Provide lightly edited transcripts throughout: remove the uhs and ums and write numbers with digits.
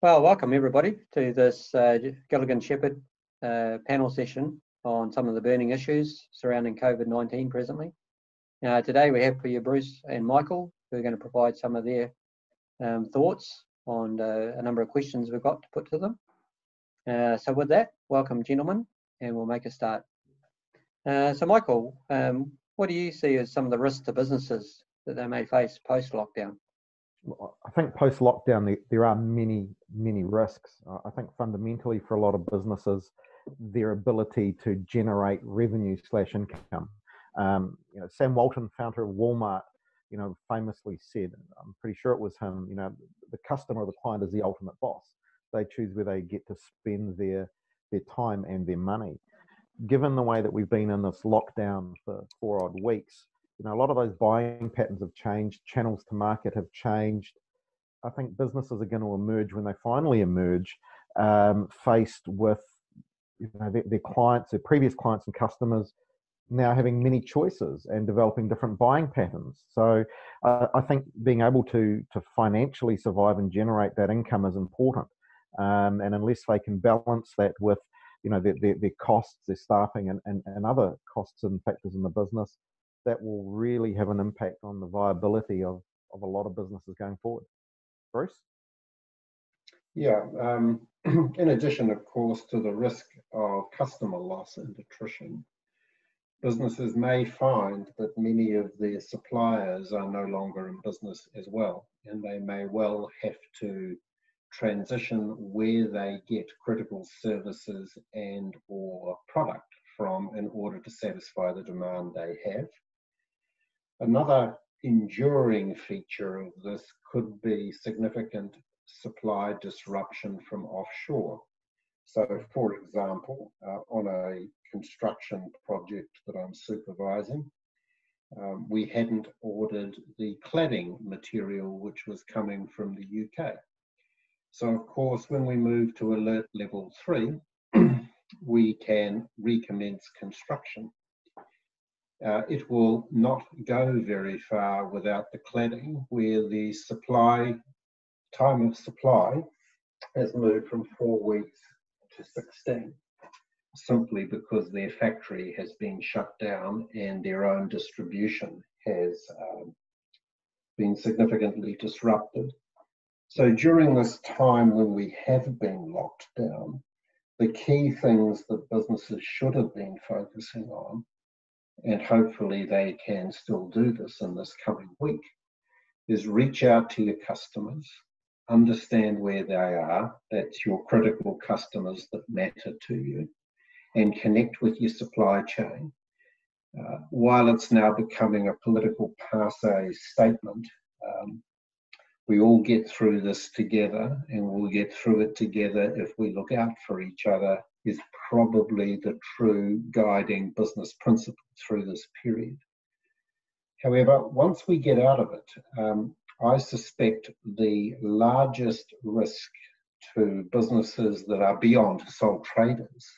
Well, welcome everybody to this Gilligan Sheppard panel session on some of the burning issues surrounding COVID-19 presently. Today we have for you Bruce and Michael, who are going to provide some of their thoughts on a number of questions we've got to put to them. So with that, welcome gentlemen, and we'll make a start. So Michael, what do you see as some of the risks to businesses that they may face post-lockdown? I think post-lockdown there are many risks. I think fundamentally for a lot of businesses, their ability to generate revenue/income. Sam Walton, founder of Walmart, famously said, I'm pretty sure it was him, the customer or the client is the ultimate boss. They choose where they get to spend their time and their money. Given the way that we've been in this lockdown for 4 odd weeks, a lot of those buying patterns have changed, channels to market have changed. I think businesses are going to emerge when they finally emerge, faced with their clients, their previous clients and customers now having many choices and developing different buying patterns. So I think being able to financially survive and generate that income is important. And unless they can balance that with their costs, their staffing and other costs and factors in the business, that will really have an impact on the viability of a lot of businesses going forward. Bruce? Yeah, in addition, of course, to the risk of customer loss and attrition, businesses may find that many of their suppliers are no longer in business as well, and they may well have to transition where they get critical services and or product from in order to satisfy the demand they have. Another enduring feature of this could be significant supply disruption from offshore. So, for example, on a construction project that I'm supervising, we hadn't ordered the cladding material which was coming from the UK. So, of course, when we move to alert level 3, we can recommence construction. It will not go very far without the cladding, where the time of supply has moved from 4 weeks to 16, simply because their factory has been shut down and their own distribution has been significantly disrupted. So during this time when we have been locked down, the key things that businesses should have been focusing on, and hopefully they can still do this in this coming week, is reach out to your customers, understand where they are, that's your critical customers that matter to you, and connect with your supply chain. While it's now becoming a political passé statement, we all get through this together, and we'll get through it together if we look out for each other, is probably the true guiding business principle through this period. However, once we get out of it, I suspect the largest risk to businesses that are beyond sole traders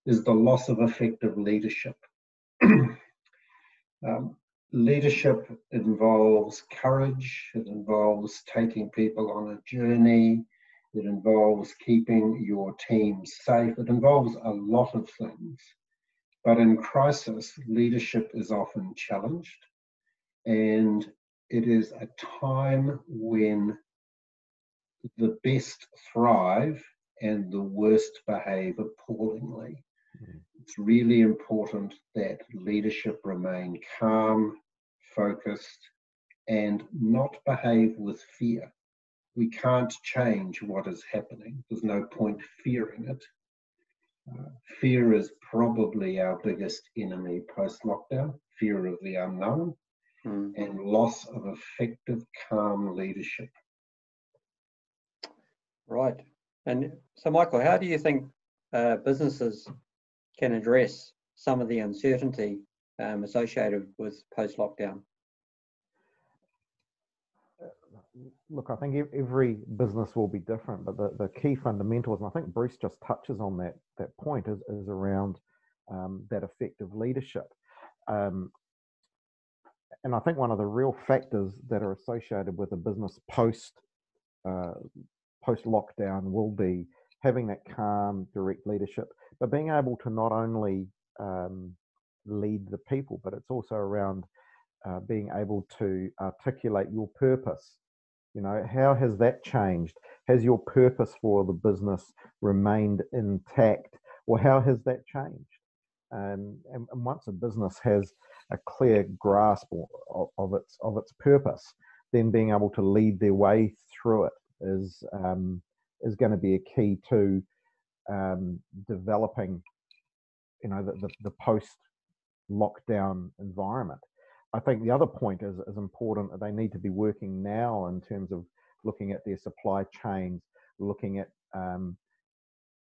is the loss of effective leadership. Leadership involves courage, it involves taking people on a journey, it involves keeping your team safe, it involves a lot of things. But in crisis, leadership is often challenged, and it is a time when the best thrive and the worst behave appallingly. It's really important that leadership remain calm, focused, and not behave with fear. We can't change what is happening. There's no point fearing it. Fear is probably our biggest enemy post-lockdown, fear of the unknown, and loss of effective, calm leadership. Right. And so, Michael, how do you think businesses can address some of the uncertainty associated with post-lockdown? Look, I think every business will be different, but the key fundamentals, and I think Bruce just touches on that point, is around that effective leadership. And I think one of the real factors that are associated with a business post post-lockdown will be having that calm, direct leadership, but being able to not only lead the people, but it's also around being able to articulate your purpose. You know, how has that changed? Has your purpose for the business remained intact, or how has that changed? And once a business has a clear grasp of its purpose, then being able to lead their way through it is going to be a key to developing, you know, the post-lockdown environment. I think the other point is important that they need to be working now in terms of looking at their supply chains, looking at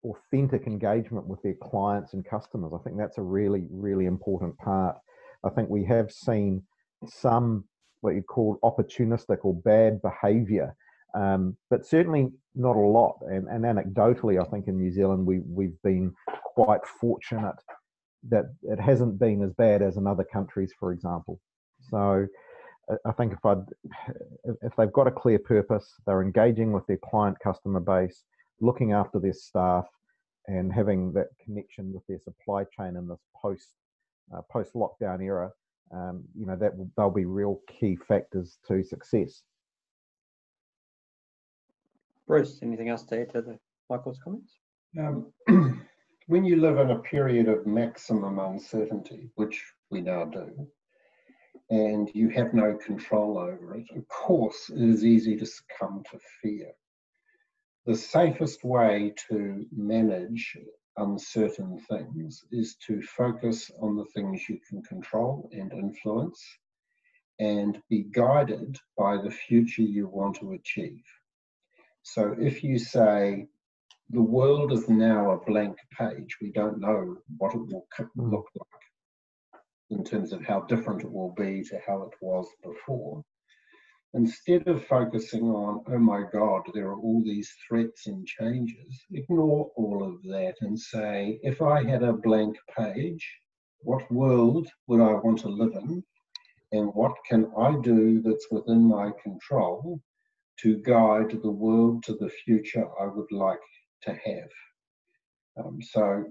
authentic engagement with their clients and customers. I think that's a really, really important part. I think we have seen some what you call opportunistic or bad behaviour, but certainly not a lot. And anecdotally, I think in New Zealand we've been quite fortunate that it hasn't been as bad as in other countries, for example. So I think if they've got a clear purpose, they're engaging with their client customer base, looking after their staff, and having that connection with their supply chain in this post lockdown era, you know, they'll be real key factors to success. Bruce, anything else to add to Michael's comments? When you live in a period of maximum uncertainty, which we now do, and you have no control over it, of course, it is easy to succumb to fear. The safest way to manage uncertain things is to focus on the things you can control and influence, and be guided by the future you want to achieve. So if you say, the world is now a blank page, we don't know what it will look like in terms of how different it will be to how it was before. Instead of focusing on, oh my God, there are all these threats and changes, ignore all of that and say, if I had a blank page, what world would I want to live in? And what can I do that's within my control to guide the world to the future I would like to have? So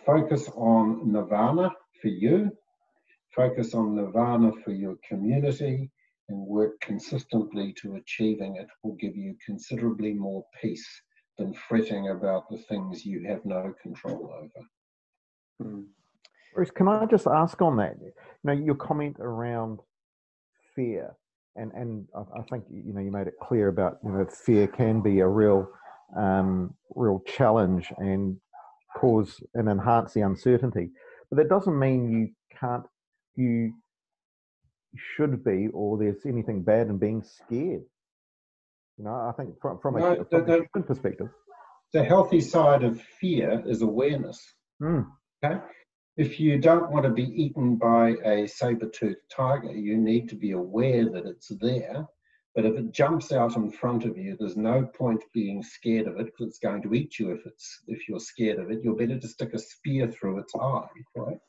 focus on nirvana for you, focus on nirvana for your community, and work consistently to achieving it will give you considerably more peace than fretting about the things you have no control over. Bruce, can I just ask on that? You know, your comment around fear, and I think, you know, you made it clear about, you know, fear can be a real challenge and cause and enhance the uncertainty, but that doesn't mean you should be, or there's anything bad in being scared. You know, I think from a human perspective, the healthy side of fear is awareness. Okay, if you don't want to be eaten by a saber-toothed tiger, you need to be aware that it's there. But if it jumps out in front of you, there's no point being scared of it, because it's going to eat you if you're scared of it. You're better to stick a spear through its eye, right?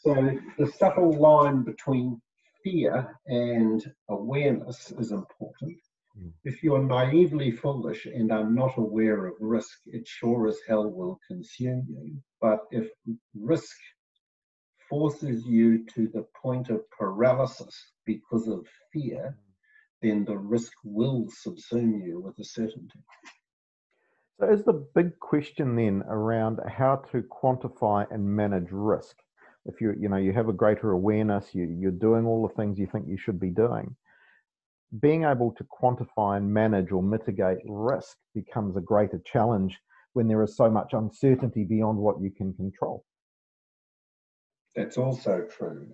So the subtle line between fear and awareness is important. If you're naively foolish and are not aware of risk, it sure as hell will consume you. But if risk forces you to the point of paralysis because of fear, then the risk will subsume you with a certainty. So is the big question then around how to quantify and manage risk? If you have a greater awareness, you're doing all the things you think you should be doing, being able to quantify and manage or mitigate risk becomes a greater challenge when there is so much uncertainty beyond what you can control. That's also true.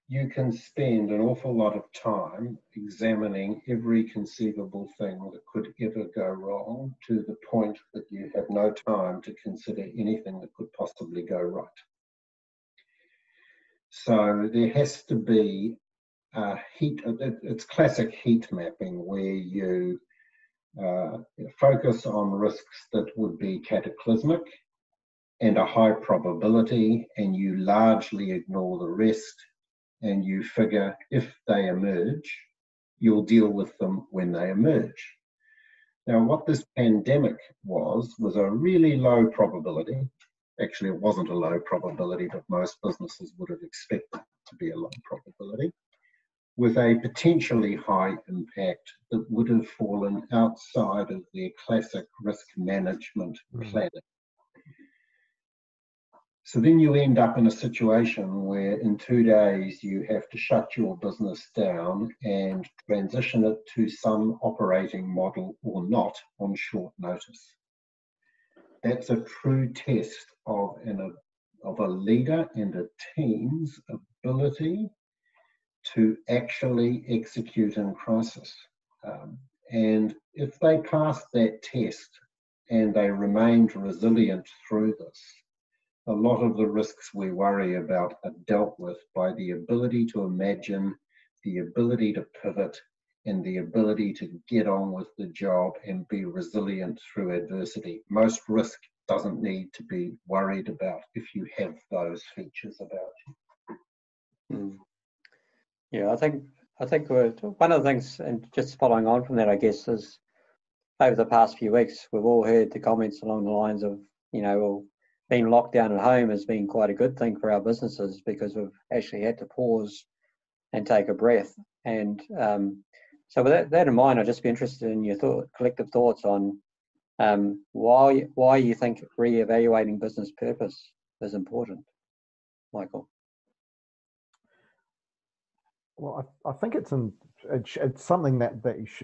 You can spend an awful lot of time examining every conceivable thing that could ever go wrong, to the point that you have no time to consider anything that could possibly go right. So there has to be it's classic heat mapping, where you focus on risks that would be cataclysmic and a high probability, and you largely ignore the rest, and you figure if they emerge, you'll deal with them when they emerge. Now, what this pandemic was a really low probability. Actually, it wasn't a low probability, but most businesses would have expected it to be a low probability, with a potentially high impact that would have fallen outside of their classic risk management planning. So then you end up in a situation where in 2 days you have to shut your business down and transition it to some operating model or not on short notice. That's a true test of a leader and a team's ability to actually execute in crisis. And if they pass that test and they remained resilient through this, a lot of the risks we worry about are dealt with by the ability to imagine, the ability to pivot, and the ability to get on with the job and be resilient through adversity. Most risk doesn't need to be worried about if you have those features about you. Yeah, I think one of the things, and just following on from that, I guess, is over the past few weeks, we've all heard the comments along the lines of, well, being locked down at home has been quite a good thing for our businesses because we've actually had to pause and take a breath. And so with that in mind, I'd just be interested in your collective thoughts on why you think re-evaluating business purpose is important, Michael. Well, I think it's something that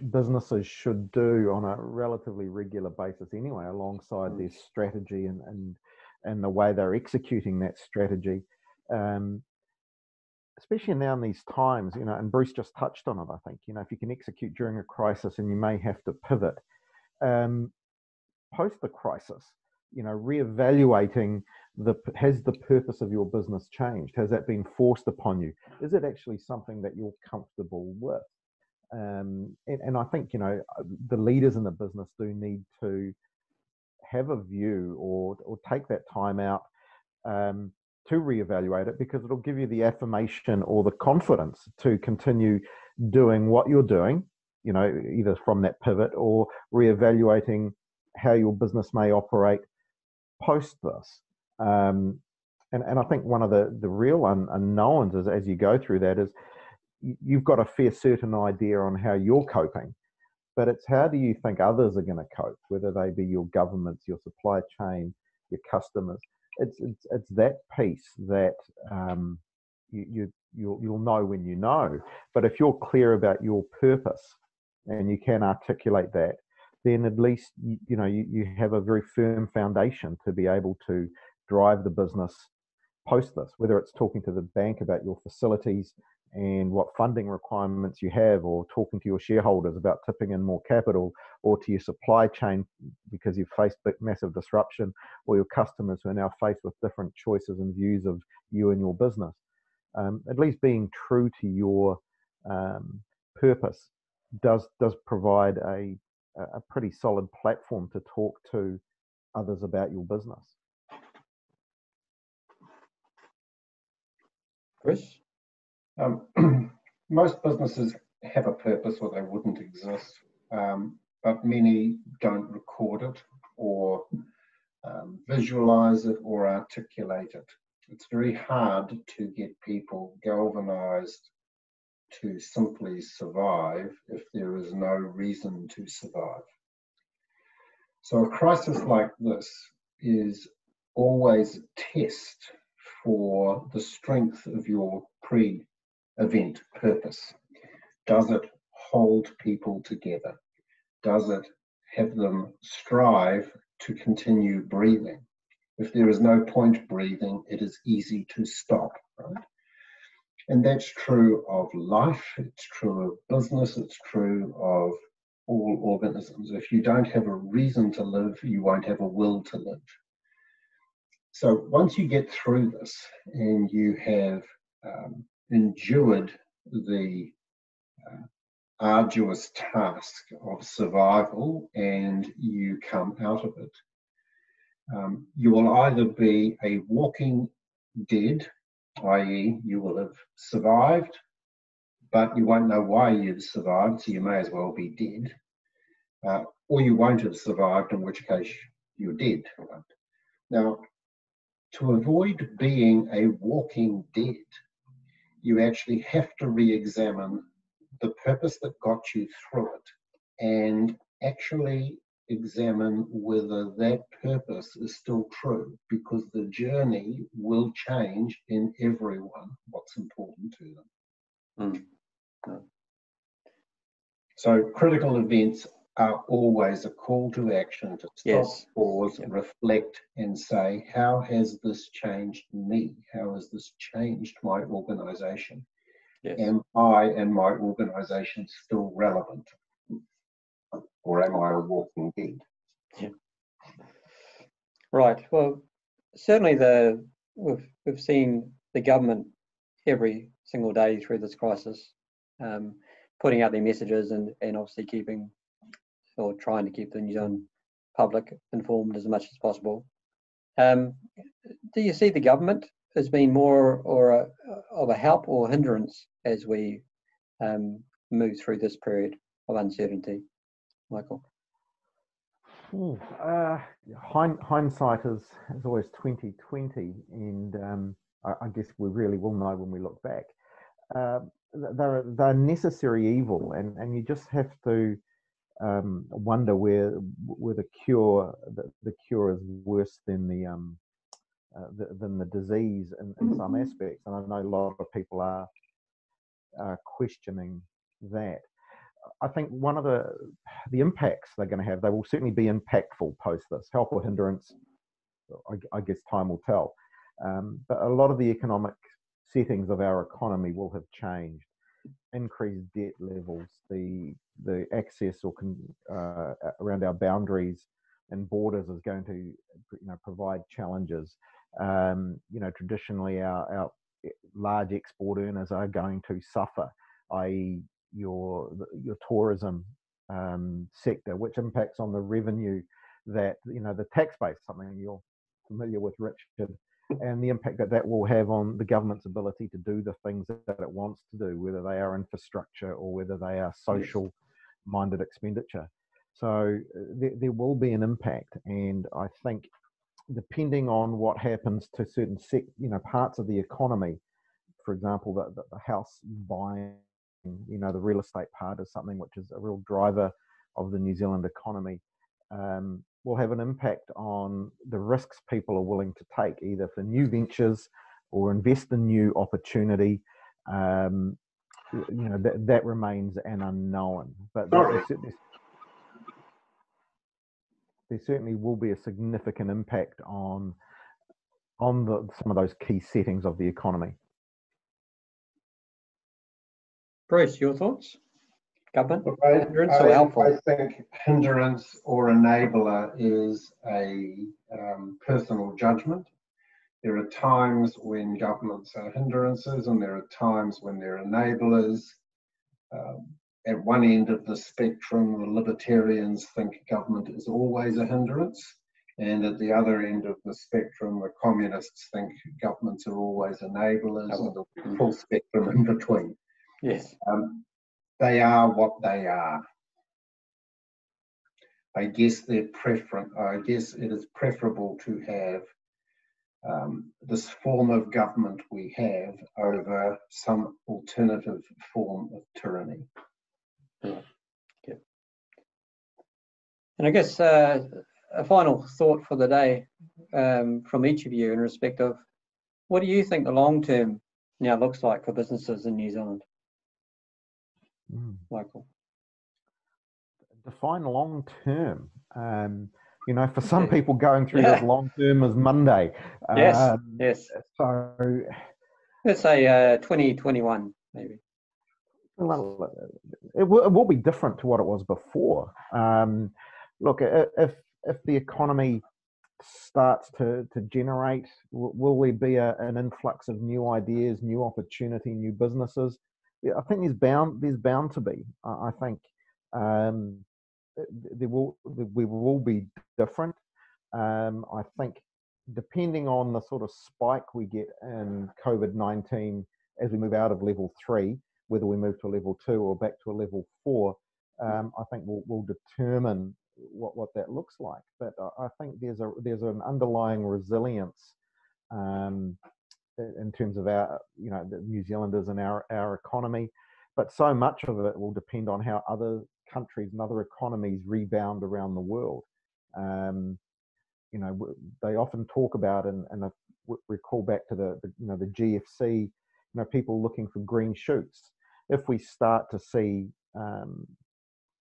businesses should do on a relatively regular basis anyway, alongside their strategy and the way they're executing that strategy. Especially now in these times, and Bruce just touched on it, I think, if you can execute during a crisis and you may have to pivot, post the crisis, reevaluating has the purpose of your business changed? Has that been forced upon you? Is it actually something that you're comfortable with? And I think, the leaders in the business do need to have a view or take that time out to reevaluate it, because it'll give you the affirmation or the confidence to continue doing what you're doing, either from that pivot or reevaluating how your business may operate post this. And I think one of the real unknowns is, as you go through that, is you've got a fair certain idea on how you're coping, but it's how do you think others are going to cope, whether they be your governments, your supply chain, your customers. It's that piece that you'll know when you know. But if you're clear about your purpose and you can articulate that, then at least you have a very firm foundation to be able to drive the business post this, whether it's talking to the bank about your facilities and what funding requirements you have, or talking to your shareholders about tipping in more capital, or to your supply chain because you've faced massive disruption, or your customers who are now faced with different choices and views of you and your business. At least being true to your purpose does provide a pretty solid platform to talk to others about your business. Chris? Most businesses have a purpose or they wouldn't exist, but many don't record it or visualize it or articulate it. It's very hard to get people galvanized to simply survive if there is no reason to survive. So a crisis like this is always a test for the strength of your pre-event purpose. Does it hold people together? Does it have them strive to continue breathing? If there is no point breathing, it is easy to stop, right? And that's true of life, it's true of business, it's true of all organisms. If you don't have a reason to live, you won't have a will to live. So once you get through this and you have endured the arduous task of survival and you come out of it, you will either be a walking dead, i.e. you will have survived, but you won't know why you've survived, so you may as well be dead. Or you won't have survived, in which case you're dead. Right? Now, to avoid being a walking dead, you actually have to re-examine the purpose that got you through it and actually examine whether that purpose is still true, because the journey will change in everyone what's important to them. So critical events are always a call to action to stop, pause, reflect, and say, how has this changed me? How has this changed my organisation? Am I and my organisation still relevant? Or am I a walking dead? Yeah. Right. Well, certainly we've seen the government every single day through this crisis, putting out their messages and obviously keeping or trying to keep the New Zealand public informed as much as possible. Do you see the government as being more of a help or hindrance as we move through this period of uncertainty, Michael? Hindsight is always 20/20, and I guess we really will know when we look back. They're necessary evil, and you just have to wonder where the cure is worse than the disease in some aspects, and I know a lot of people are questioning that. I think one of the impacts they're going to have, they will certainly be impactful post this. Help or hindrance, I guess time will tell. But a lot of the economic settings of our economy will have changed. Increased debt levels, the access around our boundaries and borders is going to provide challenges. Traditionally our large export earners are going to suffer, i.e. your tourism sector, which impacts on the revenue that the tax base, something you're familiar with, Richard, and the impact that will have on the government's ability to do the things that it wants to do, whether they are infrastructure or whether they are social-minded expenditure. So there will be an impact, and I think depending on what happens to certain parts of the economy, for example, the house buying, the real estate part is something which is a real driver of the New Zealand economy, will have an impact on the risks people are willing to take, either for new ventures or invest in new opportunity. That remains an unknown. But there certainly will be a significant impact on some of those key settings of the economy. Bruce, your thoughts? Government, hindrance or helpful? I think hindrance or enabler is a personal judgment. There are times when governments are hindrances and there are times when they're enablers. At one end of the spectrum, the libertarians think government is always a hindrance, and at the other end of the spectrum, the communists think governments are always enablers, and the full spectrum in between. Yes. They are what they are. I guess it is preferable to have this form of government we have over some alternative form of tyranny. Yeah. And I guess a final thought for the day from each of you in respect of what do you think the long term now looks like for businesses in New Zealand? Michael. Define long term. For some people going through this long term is Monday. Yes. So let's say 2021 maybe. Well, it will be different to what it was before. Look, if the economy starts to generate, will there be an influx of new ideas, new opportunity, new businesses? Yeah, I think there's bound to be. I think we will be different. I think depending on the sort of spike we get in COVID-19 as we move out of level 3, whether we move to a level 2 or back to a level 4, I think will determine what that looks like. But I think there's an underlying resilience in terms of our, the New Zealanders and our economy. But so much of it will depend on how other countries and other economies rebound around the world. They often talk about, and I recall back to the GFC, people looking for green shoots. If we start to see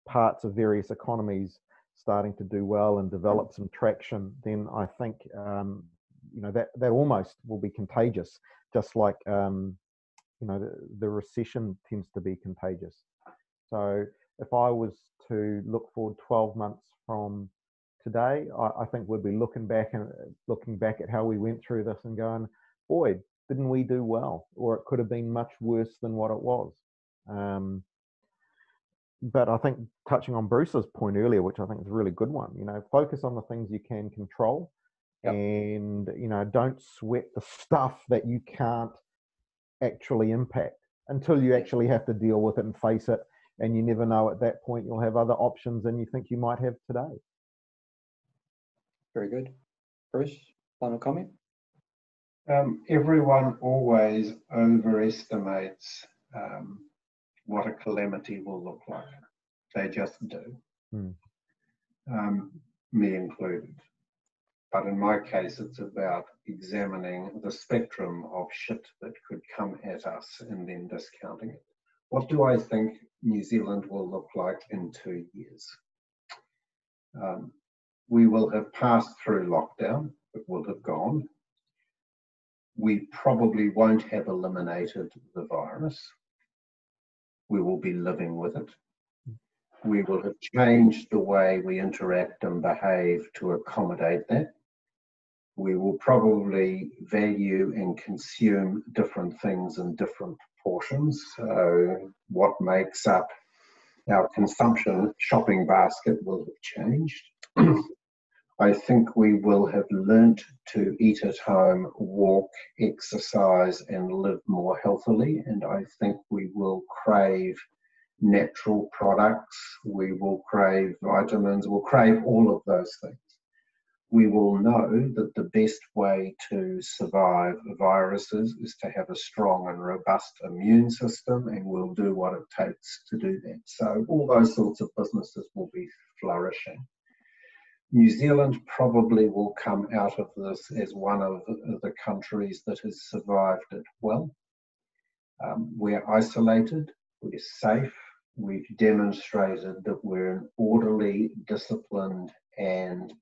parts of various economies starting to do well and develop some traction, then I think that almost will be contagious, just like the recession tends to be contagious. So if I was to look forward 12 months from today, I think we'd be looking back at how we went through this and going, boy, didn't we do well? Or it could have been much worse than what it was. But I think touching on Bruce's point earlier, which I think is a really good one, focus on the things you can control. Yep. And, don't sweat the stuff that you can't actually impact until you actually have to deal with it and face it. And you never know, at that point, you'll have other options than you think you might have today. Very good. Bruce, final comment? Everyone always overestimates what a calamity will look like. They just do. Me included. But in my case, it's about examining the spectrum of shit that could come at us and then discounting it. What do I think New Zealand will look like in 2 years? We will have passed through lockdown. It will have gone. We probably won't have eliminated the virus. We will be living with it. We will have changed the way we interact and behave to accommodate that. We will probably value and consume different things in different proportions. So what makes up our consumption shopping basket will have changed. I think we will have learnt to eat at home, walk, exercise, and live more healthily. And I think we will crave natural products. We will crave vitamins. We'll crave all of those things. We will know that the best way to survive viruses is to have a strong and robust immune system, and we'll do what it takes to do that. So all those sorts of businesses will be flourishing. New Zealand probably will come out of this as one of the countries that has survived it well. We're isolated, we're safe, we've demonstrated that we're an orderly, disciplined, and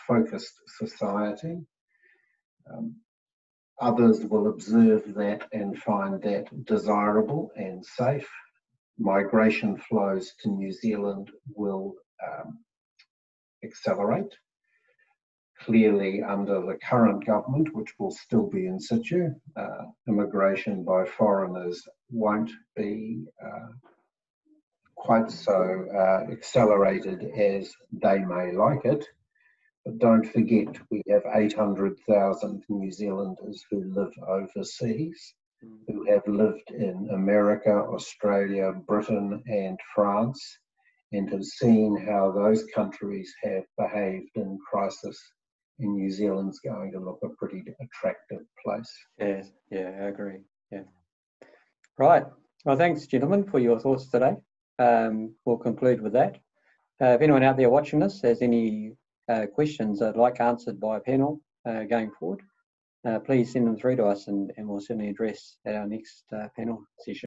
focused society. Others will observe that and find that desirable and safe. Migration flows to New Zealand will accelerate. Clearly, under the current government, which will still be in situ, immigration by foreigners won't be quite so accelerated as they may like it. But don't forget, we have 800,000 New Zealanders who live overseas, who have lived in America, Australia, Britain, and France, and have seen how those countries have behaved in crisis. And New Zealand's going to look a pretty attractive place. Yeah, I agree. Yeah. Right. Well, thanks, gentlemen, for your thoughts today. We'll conclude with that. If anyone out there watching this has any questions they'd like answered by a panel going forward, please send them through to us, and we'll certainly address at our next panel session.